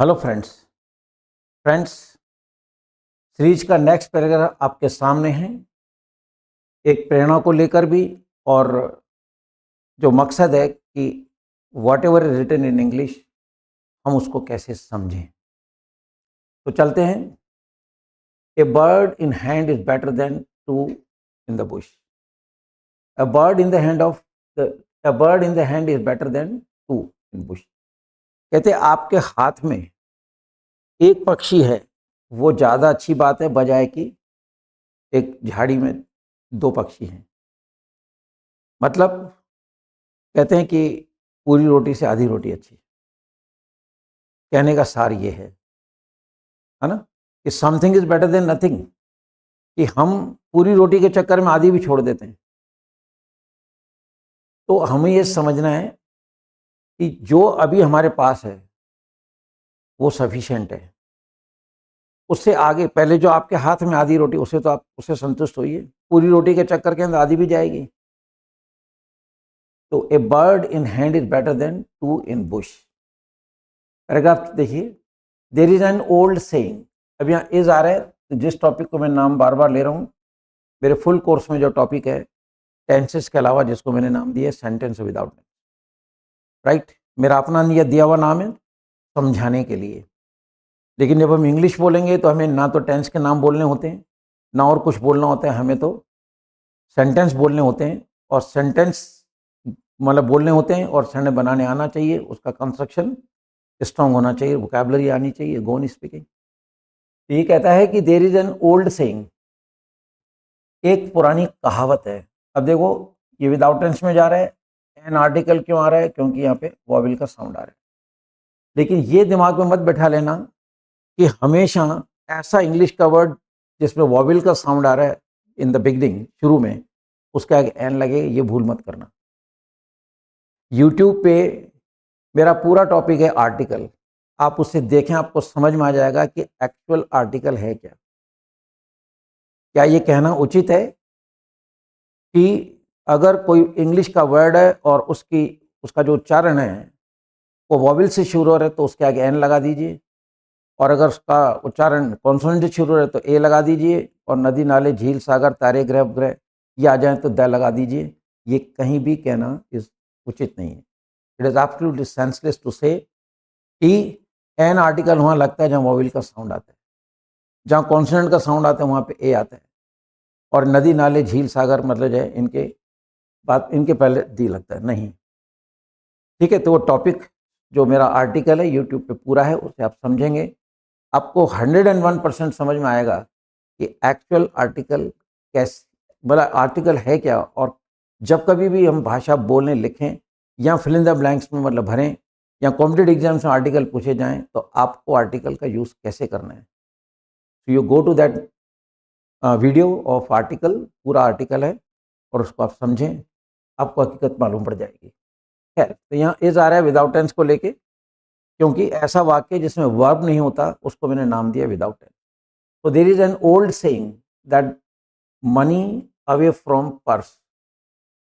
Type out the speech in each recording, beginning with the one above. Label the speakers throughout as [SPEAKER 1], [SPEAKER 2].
[SPEAKER 1] Hello friends. Friends, series का next paragraph आपके सामने है, एक प्रेरणा को लेकर भी, और जो मकसद है कि whatever is written in English हम उसको कैसे समझें। तो चलते हैं। A bird in hand is better than two in the bush. A bird in the hand of a bird in the hand is better than two in bush. कहते आपके हाथ में एक पक्षी है वो ज़्यादा अच्छी बात है बजाय कि एक झाड़ी में दो पक्षी हैं। मतलब कहते हैं कि पूरी रोटी से आधी रोटी अच्छी। कहने का सार ये है ना, कि something is better then nothing, कि हम पूरी रोटी के चक्कर में आधी भी छोड़ देते हैं। तो हमें ये समझना है कि जो अभी हमारे पास है वो सफिशिएंट है। उससे आगे पहले जो आपके हाथ में आधी रोटी, उसे तो आप उससे संतुष्ट होइए। पूरी रोटी के चक्कर के अंदर आधी भी जाएगी। तो a bird in hand is better than two in bush. Paragraph देखिए। There is an old saying. अब यहाँ इज आ रहा है, तो जिस टॉपिक को मैं नाम बार बार ले रहा हूँ, मेरे फुल कोर्स में जो टॉपिक है टेंसेस के अलावा, जिसको मैंने नाम दिया सेंटेंस विदाउट, राइट। मेरा अपना ये दिया हुआ नाम है समझाने के लिए। लेकिन जब हम इंग्लिश बोलेंगे तो हमें ना तो टेंस के नाम बोलने होते हैं, ना और कुछ बोलना होता है। हमें तो सेंटेंस बोलने होते हैं, और सेंटेंस मतलब बोलने होते हैं, और सेंटेंस बनाने आना चाहिए। उसका कंस्ट्रक्शन स्ट्रांग होना चाहिए, वोकैबुलरी आनी चाहिए, गोन स्पीकिंग। तो ये कहता है कि there is an old saying, एक पुरानी कहावत है। अब देखो, ये विदाउट टेंस में जा रहा है। एन आर्टिकल क्यों आ रहा है? क्योंकि यहाँ पे वॉवेल का साउंड आ रहा है। लेकिन ये दिमाग में मत बैठा लेना कि हमेशा ऐसा इंग्लिश का वर्ड जिसमें वॉवेल का साउंड आ रहा है इन द बिगनिंग, शुरू में, उसका एक एन लगे, ये भूल मत करना। यूट्यूब पे मेरा पूरा टॉपिक है आर्टिकल। आप उससे देखें, आपको समझ में आ जाएगा कि एक्चुअल आर्टिकल है क्या। क्या ये कहना उचित है कि अगर कोई इंग्लिश का वर्ड है और उसका जो उच्चारण है वो वॉवेल से शुरू हो रहा है तो उसके आगे एन लगा दीजिए, और अगर उसका उच्चारण कॉन्सोनेंट से शुरू हो रहा है तो ए लगा दीजिए, और नदी नाले झील सागर तारे ग्रह उपग्रह ये आ जाए तो द लगा दीजिए। ये कहीं भी कहना इस उचित नहीं है। It is absolutely senseless to say कि एन आर्टिकल वहाँ लगता है जहाँ वॉवेल का साउंड आता है, जहाँ कॉन्सोनेंट का साउंड आता है वहाँ पे ए आता है, और नदी नाले झील सागर मतलब जो है इनके पहले दी लगता है, नहीं। ठीक है, तो वो टॉपिक जो मेरा आर्टिकल है यूट्यूब पे पूरा है, उसे आप समझेंगे, आपको 101% समझ में आएगा कि एक्चुअल आर्टिकल कैसे, बड़ा आर्टिकल है क्या। और जब कभी भी हम भाषा बोलने लिखें या फिल इन द ब्लैंक्स में मतलब भरें, या कॉम्पिटेटिव एग्जाम्स में आर्टिकल पूछे जाएं, तो आपको आर्टिकल का यूज़ कैसे करना है। तो you go to that video of article, पूरा आर्टिकल है, और उसको आप समझें, आपको हकीकत मालूम पड़ जाएगी। खैर, तो यहाँ इज आ रहा है विदाउट टेंस को लेके, क्योंकि ऐसा वाक्य जिसमें वर्ब नहीं होता उसको मैंने नाम दिया विदाउट टेंस। तो there is an old saying that money away from purse.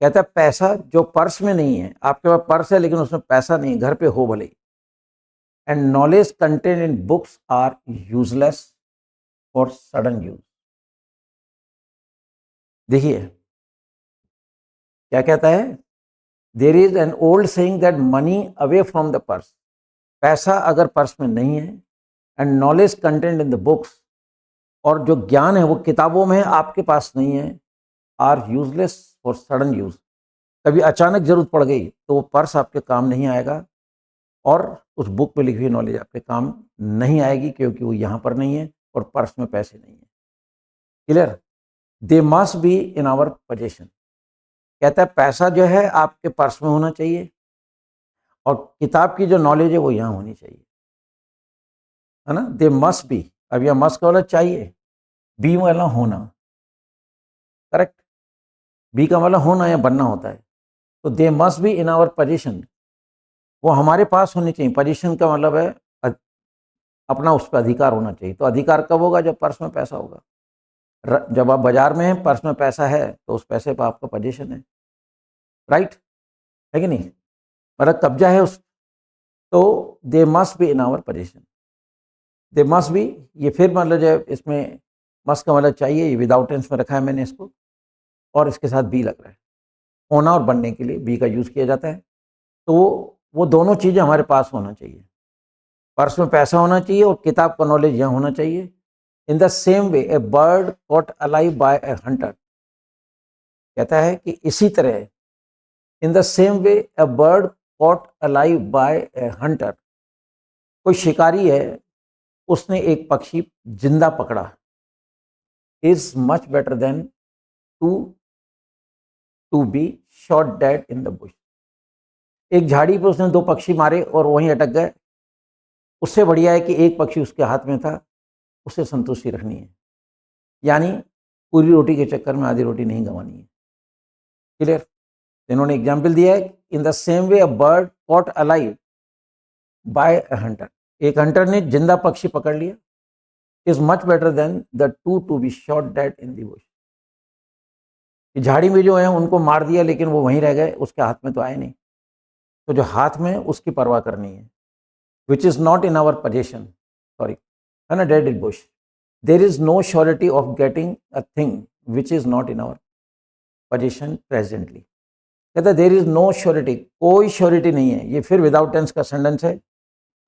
[SPEAKER 1] कहता है पैसा जो पर्स में नहीं है, आपके पास पर्स है लेकिन उसमें पैसा नहीं, घर पे हो भले, and knowledge content in books are useless for sudden use. देखिए क्या कहता है, there is an old saying that money away from the purse. पैसा अगर पर्स में नहीं है, and knowledge content in the books, और जो ज्ञान है वो किताबों में है, आपके पास नहीं है, are useless for sudden use. कभी अचानक जरूरत पड़ गई तो वो पर्स आपके काम नहीं आएगा, और उस बुक में लिखी हुई नॉलेज आपके काम नहीं आएगी, क्योंकि वो यहाँ पर नहीं है और पर्स में पैसे नहीं है। Clear? They must be in our possession. कहता है पैसा जो है आपके पर्स में होना चाहिए, और किताब की जो नॉलेज है वो यहाँ होनी चाहिए, है ना। दे मस्ट बी, अब यह मस्ट का मतलब चाहिए, बी वाला होना, करेक्ट। बी का मतलब होना या बनना होता है। तो they must be in our position, वो हमारे पास होनी चाहिए। पोजीशन का मतलब है अपना उस पर अधिकार होना चाहिए। तो अधिकार कब होगा? जब पर्स में पैसा होगा। जब आप बाजार में हैं, पर्स में पैसा है, तो उस पैसे पर आपका पोजीशन है, राइट है कि नहीं? मतलब कब्जा है उस, तो they must be in our position. They must be, ये फिर मतलब जो इसमें मस्ट का मतलब चाहिए, ये विदाउट टेंस में रखा है मैंने इसको, और इसके साथ बी लग रहा है। होना और बनने के लिए बी का यूज़ किया जाता है। तो वो दोनों चीज़ें हमारे पास होना चाहिए। पर्स में पैसा होना चाहिए और किताब का नॉलेज यहाँ होना चाहिए। In the same way a bird caught alive by a hunter, कहता है कि इसी तरह in the same way a bird caught alive by a hunter, कोई शिकारी है, उसने एक पक्षी जिंदा पकड़ा, is much better than two to be shot dead in the bush. एक झाड़ी पे उसने दो पक्षी मारे और वहीं अटक गए, उससे बढ़िया है कि एक पक्षी उसके हाथ में था, उसे संतुष्टि रखनी है। यानी पूरी रोटी के चक्कर में आधी रोटी नहीं गंवानी है। क्लियर? इन्होंने एग्जाम्पल दिया है, in the same way a bird caught alive by a hunter, एक हंटर ने जिंदा पक्षी पकड़ लिया, is much better than the two to be shot dead in the bush. झाड़ी में जो है उनको मार दिया लेकिन वो वहीं रह गए, उसके हाथ में तो आए नहीं। तो जो हाथ में उसकी परवाह करनी है, which is not in our possession, sorry, है ना, dead in bush. There is no surety of getting a thing which is not in our possession presently. कहता है देर इज नो श्योरिटी, कोई श्योरिटी नहीं है। ये फिर विदाउट टेंस का सेंटेंस है।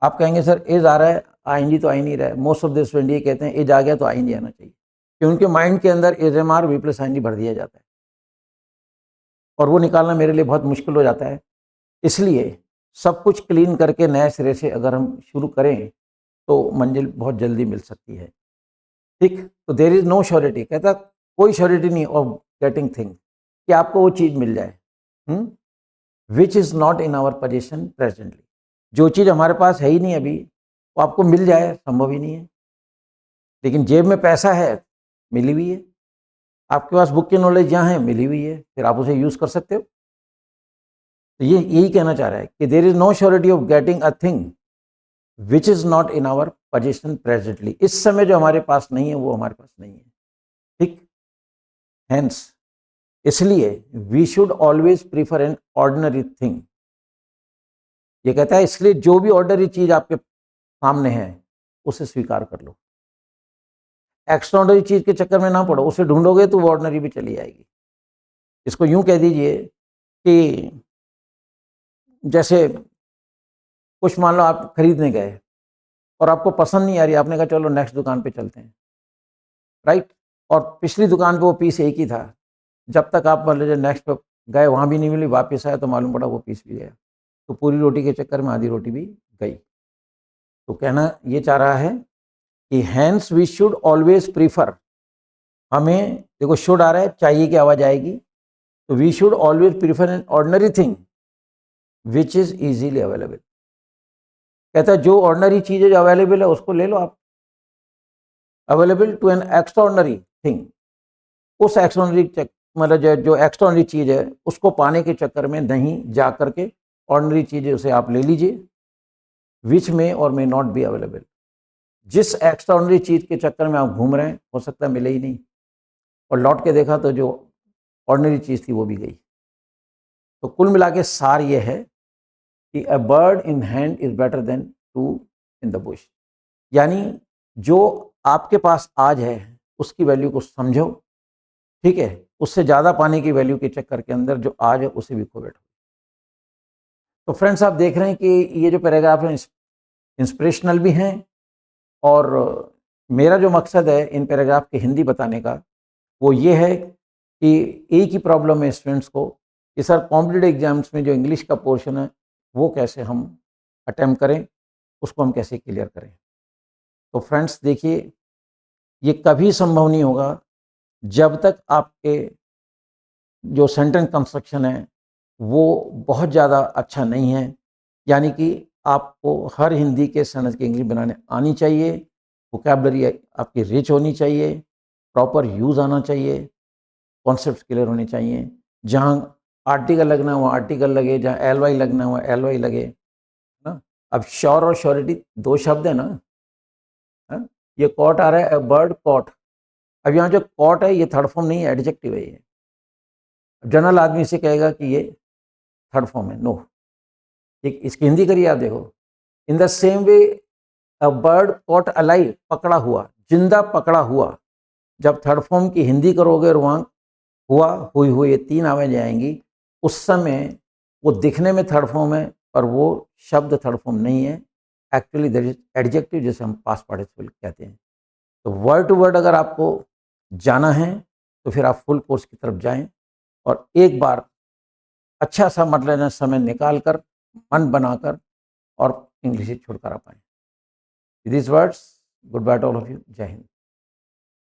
[SPEAKER 1] आप कहेंगे सर इज आ रहा है, आईएनजी तो आ ही नहीं रहा है। मोस्ट ऑफ द स्टूडेंट ये कहते हैं इज आ गया तो आईएनजी आना चाहिए, क्योंकि उनके माइंड के अंदर is M R V plus ING भर दिया जाता है और वो निकालना मेरे लिए बहुत मुश्किल हो जाता है। इसलिए सब कुछ क्लीन करके नए सिरे से अगर हम शुरू करें तो मंजिल बहुत जल्दी मिल सकती है। ठीक, तो देर इज नो श्योरिटी, कहता कोई श्योरिटी नहीं ऑफ गेटिंग थिंग, कि आपको वो चीज़ मिल जाए, which is not in our position presently. जो चीज़ हमारे पास है ही नहीं अभी, वो आपको मिल जाए संभव ही नहीं है। लेकिन जेब में पैसा है, मिली हुई है। आपके पास बुक की नॉलेज यहाँ है, मिली हुई है, फिर आप उसे यूज़ कर सकते हो। तो ये यही कहना चाह रहा है कि there is no surety of getting a thing which is not in our position presently. इस समय जो हमारे पास नहीं है वो हमारे पास नहीं है। ठीक, हेंस, इसलिए we should always prefer an ordinary thing. ये कहता है इसलिए जो भी ऑर्डिनरी चीज आपके सामने है उसे स्वीकार कर लो। एक्स्ट्राऑर्डिनरी चीज के चक्कर में ना पड़ो, उसे ढूंढोगे तो वो ऑर्डिनरी भी चली आएगी। इसको यूं कह दीजिए कि जैसे कुछ मान लो आप खरीदने गए और आपको पसंद नहीं आ रही, आपने कहा चलो नेक्स्ट दुकान पे चलते हैं, राइट, और पिछली दुकान पे वो पीस एक ही था। जब तक आप मान लीजिए नेक्स्ट पे गए वहाँ भी नहीं मिली, वापस आया तो मालूम पड़ा वो पीस भी गया। तो पूरी रोटी के चक्कर में आधी रोटी भी गई। तो कहना ये चाह रहा है कि hence we should always prefer, हमें देखो शुड आ रहा है, चाहिए की आवाज आएगी, तो we should always prefer an ordinary thing which is easily available. कहता है जो ऑर्डिनरी चीज है जो अवेलेबल है उसको ले लो आप, available to an extraordinary thing. उस एक्स्ट्राऑर्डिनरी मतलब जो एक्स्ट्राऑर्डिनरी चीज है उसको पाने के चक्कर में नहीं जा करके ऑर्डिनरी चीज है उसे आप ले लीजिए, विच में और मे नॉट बी अवेलेबल। जिस एक्स्ट्राऑर्डिनरी चीज के चक्कर में आप घूम रहे हैं हो सकता है मिले ही नहीं, और लौट के देखा तो जो ऑर्डिनरी चीज थी वो भी गई। तो कुल मिला के सार ये है कि a bird in hand is better than two in the bush. यानी जो आपके पास आज है उसकी वैल्यू को समझो, ठीक है, उससे ज़्यादा पाने की वैल्यू के चक्कर के अंदर जो आज है उसे भी खो बैठो। तो फ्रेंड्स आप देख रहे हैं कि ये जो पैराग्राफ है इंस्पिरेशनल भी हैं, और मेरा जो मकसद है इन पैराग्राफ की हिंदी बताने का वो ये है कि एक ही प्रॉब्लम है स्टूडेंट्स को कि सर कॉम्पिटिटिव एग्जाम्स में जो इंग्लिश का पोर्शन है वो कैसे हम अटेम्प्ट करें, उसको हम कैसे क्लियर करें। तो फ्रेंड्स देखिए, ये कभी संभव नहीं होगा जब तक आपके जो सेंटेंस कंस्ट्रक्शन है वो बहुत ज़्यादा अच्छा नहीं है। यानी कि आपको हर हिंदी के सेंटेंस की इंग्लिश बनाने आनी चाहिए, वोकैबुलरी आपकी रिच होनी चाहिए, प्रॉपर यूज़ आना चाहिए, कॉन्सेप्ट क्लियर होने चाहिए। जहाँ आर्टिकल लगना हुआ आर्टिकल लगे, जहाँ एल वाई लगना हुआ एल वाई लगे ना। अब श्योर और श्योरिटी दो शब्द है ना, है? ये कॉट आ रहा है, बर्ड कॉट। अब यहाँ जो कॉट है ये थर्ड फॉर्म नहीं है, एडजेक्टिव है ये। जनरल आदमी से कहेगा कि ये थर्ड फॉर्म है, नो। एक इसकी हिंदी करिए आप देखो, in the same way a bird caught alive, पकड़ा हुआ, जिंदा पकड़ा हुआ। जब थर्ड फॉर्म की हिंदी करोगे और वहाँ हुआ, हुई, ये 3 आवाज़ें आएंगी, उस समय वो दिखने में थर्ड फॉर्म है पर वो शब्द थर्ड फॉर्म नहीं है, एक्चुअली दैट इज एडजेक्टिव, जिसे हम पास्ट पार्टिसिपल कहते हैं। तो वर्ड टू वर्ड अगर आपको जाना है तो फिर आप फुल कोर्स की तरफ जाएं और एक बार अच्छा सा मतलब समय निकाल कर, मन बनाकर और इंग्लिश से छुटकारा पाएं। This words, good by two all of you, जय हिंद।